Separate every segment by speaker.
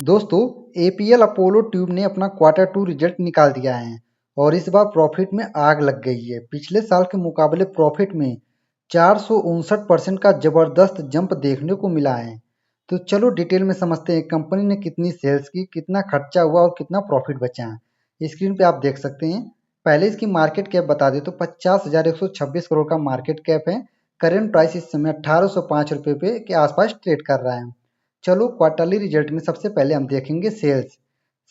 Speaker 1: दोस्तों, APL Apollo tube ने अपना Q2 रिजल्ट निकाल दिया है और इस बार प्रॉफिट में आग लग गई है। पिछले साल के मुकाबले प्रॉफिट में 459% का जबरदस्त जंप देखने को मिला है। तो चलो डिटेल में समझते हैं कंपनी ने कितनी सेल्स की, कितना खर्चा हुआ और कितना प्रॉफिट बचा है। स्क्रीन पे आप देख सकते हैं। पहले इसकी मार्केट कैप बता दें तो 50,126 करोड़ का मार्केट कैप है। करेंट प्राइस इस समय 1805 रुपये पे के आसपास ट्रेड कर रहा है। चलो क्वार्टरली रिजल्ट में सबसे पहले हम देखेंगे सेल्स।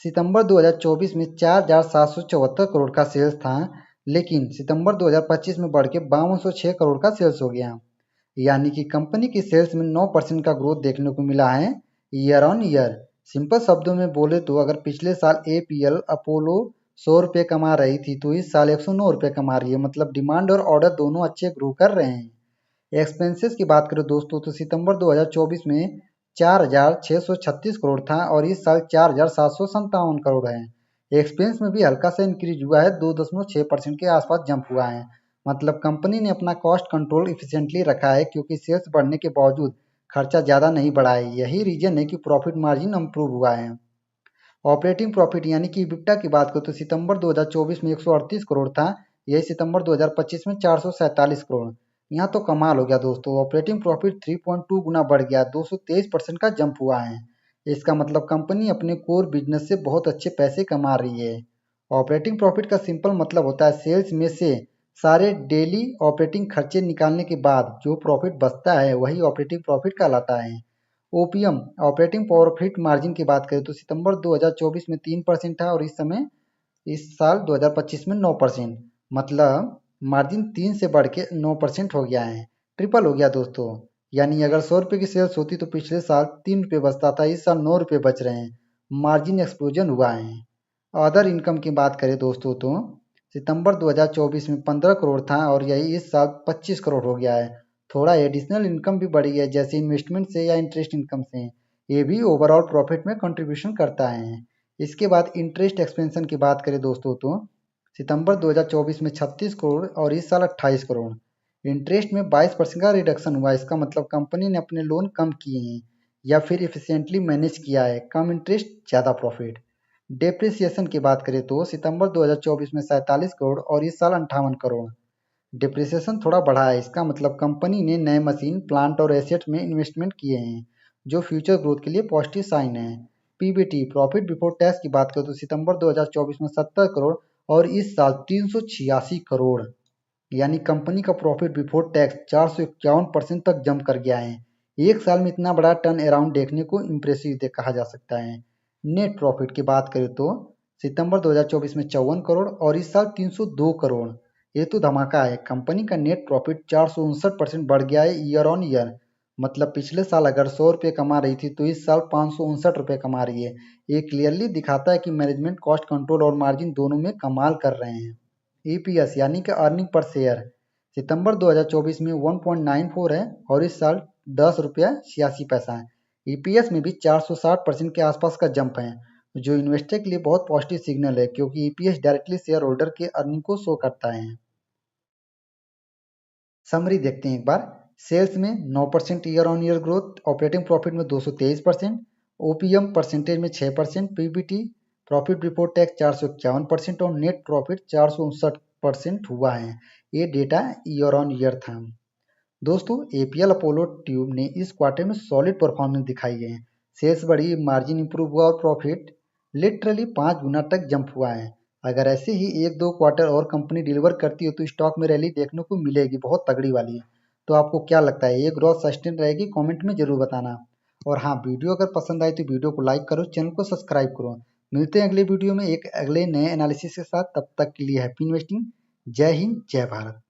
Speaker 1: सितंबर 2024 में 4,774 करोड़ का सेल्स था, लेकिन सितंबर 2025 में बढ़ के 5206 करोड़ का सेल्स हो गया। यानी कि कंपनी की सेल्स में 9% का ग्रोथ देखने को मिला है ईयर ऑन ईयर। सिंपल शब्दों में बोले तो अगर पिछले साल एपीएल अपोलो 100 रुपये कमा रही थी तो इस साल 109 रुपये कमा रही है। मतलब डिमांड और ऑर्डर दोनों अच्छे ग्रो कर रहे हैं। एक्सपेंसेस की बात करें दोस्तों तो सितंबर 2024 में 4,636 करोड़ था और इस साल 4,757 करोड़ है। एक्सपेंस में भी हल्का सा इंक्रीज हुआ है, 2.6% के आसपास जंप हुआ है। मतलब कंपनी ने अपना कॉस्ट कंट्रोल इफिशिएंटली रखा है क्योंकि सेल्स बढ़ने के बावजूद खर्चा ज़्यादा नहीं बढ़ा है। यही रीजन है कि प्रॉफिट मार्जिन इम्प्रूव हुआ है। ऑपरेटिंग प्रॉफिट यानी कि इबिटा की बात करें तो सितंबर 2024 में 138 करोड़ था, यही सितंबर 2025 में 447 करोड़। यहाँ तो कमाल हो गया दोस्तों, ऑपरेटिंग प्रॉफिट 3.2 गुना बढ़ गया, 223% का जंप हुआ है। इसका मतलब कंपनी अपने कोर बिजनेस से बहुत अच्छे पैसे कमा रही है। ऑपरेटिंग प्रॉफिट का सिंपल मतलब होता है सेल्स में से सारे डेली ऑपरेटिंग खर्चे निकालने के बाद जो प्रॉफिट बचता है वही ऑपरेटिंग प्रॉफिट कहलाता है। ओपीएम ऑपरेटिंग प्रॉफिट मार्जिन की बात करें तो सितंबर 2024 में 3% था और इस साल 2025 में 9%। मतलब मार्जिन 3 से बढ़ के 9% हो गया है, ट्रिपल हो गया दोस्तों। यानी अगर 100 रुपये की सेल्स होती तो पिछले साल 3 रुपये बचता था, इस साल 9 रुपये बच रहे हैं। मार्जिन एक्सप्लोजन हुआ है। अदर इनकम की बात करें दोस्तों तो सितंबर 2024 में 15 करोड़ था और यही इस साल 25 करोड़ हो गया है। थोड़ा एडिशनल इनकम भी बढ़ी है जैसे इन्वेस्टमेंट से या इंटरेस्ट इनकम से। ये भी ओवरऑल प्रॉफिट में कंट्रीब्यूशन करता है। इसके बाद इंटरेस्ट एक्सपेंशन की बात करें दोस्तों तो सितंबर 2024 में 36 करोड़ और इस साल 28 करोड़। इंटरेस्ट में 22% का रिडक्शन हुआ। इसका मतलब कंपनी ने अपने लोन कम किए हैं या फिर इफिशियंटली मैनेज किया है। कम इंटरेस्ट ज़्यादा प्रॉफिट। डेप्रिसिएशन की बात करें तो सितंबर 2024 में 47 करोड़ और इस साल 58 करोड़। डिप्रिसिएशन थोड़ा बढ़ा है, इसका मतलब कंपनी ने नए मशीन प्लांट और एसेट्स में इन्वेस्टमेंट किए हैं जो फ्यूचर ग्रोथ के लिए पॉजिटिव साइन है। पीबीटी प्रॉफिट बिफोर टैक्स की बात करें तो सितंबर 2024 में 70 करोड़ और इस साल 386 करोड़। यानी कंपनी का प्रॉफिट बिफोर टैक्स 451% तक जंप कर गया है। एक साल में इतना बड़ा टर्न अराउंड देखने को इम्प्रेसिव कहा जा सकता है। नेट प्रॉफिट की बात करें तो सितंबर 2024 में 54 करोड़ और इस साल 302 करोड़। ये तो धमाका है, कंपनी का नेट प्रॉफिट 459% बढ़ गया है ईयर ऑन ईयर। मतलब पिछले साल अगर 100 रुपये कमा रही थी तो इस साल 559 रुपये कमा रही है। ये क्लियरली दिखाता है कि मैनेजमेंट कॉस्ट कंट्रोल और मार्जिन दोनों में कमाल कर रहे हैं। ईपीएस यानी कि अर्निंग पर शेयर सितंबर 2024 में 1.94 है और इस साल 10 रुपया 86 पैसा है। ईपीएस में भी 460% के आसपास का जंप है जो इन्वेस्टर के लिए बहुत पॉजिटिव सिग्नल है क्योंकि ईपीएस डायरेक्टली शेयर होल्डर के अर्निंग को शो करता है। समरी देखते हैं एक बार। सेल्स में 9% year on year growth, operating profit में 223%, ओपीएम परसेंटेज में 6%, पीबीटी प्रॉफिट बिफोर टैक्स 451% और नेट प्रॉफिट 459% हुआ है। ये डेटा ईयर ऑन ईयर था। दोस्तों, एपीएल अपोलो ट्यूब ने इस क्वार्टर में सॉलिड परफॉर्मेंस दिखाई है। सेल्स बढ़ी, मार्जिन इंप्रूव हुआ और प्रॉफिट लिटरली 5 गुना तक जंप हुआ है। अगर ऐसे ही एक दो क्वार्टर और कंपनी डिलीवर करती है तो स्टॉक में रैली देखने को मिलेगी, बहुत तगड़ी वाली है। तो आपको क्या लगता है ये ग्रोथ सस्टेन रहेगी? कमेंट में जरूर बताना। और हाँ, वीडियो अगर पसंद आए तो वीडियो को लाइक करो, चैनल को सब्सक्राइब करो। मिलते हैं अगले वीडियो में एक अगले नए एनालिसिस के साथ। तब तक के लिए हैप्पी इन्वेस्टिंग। जय हिंद, जय भारत।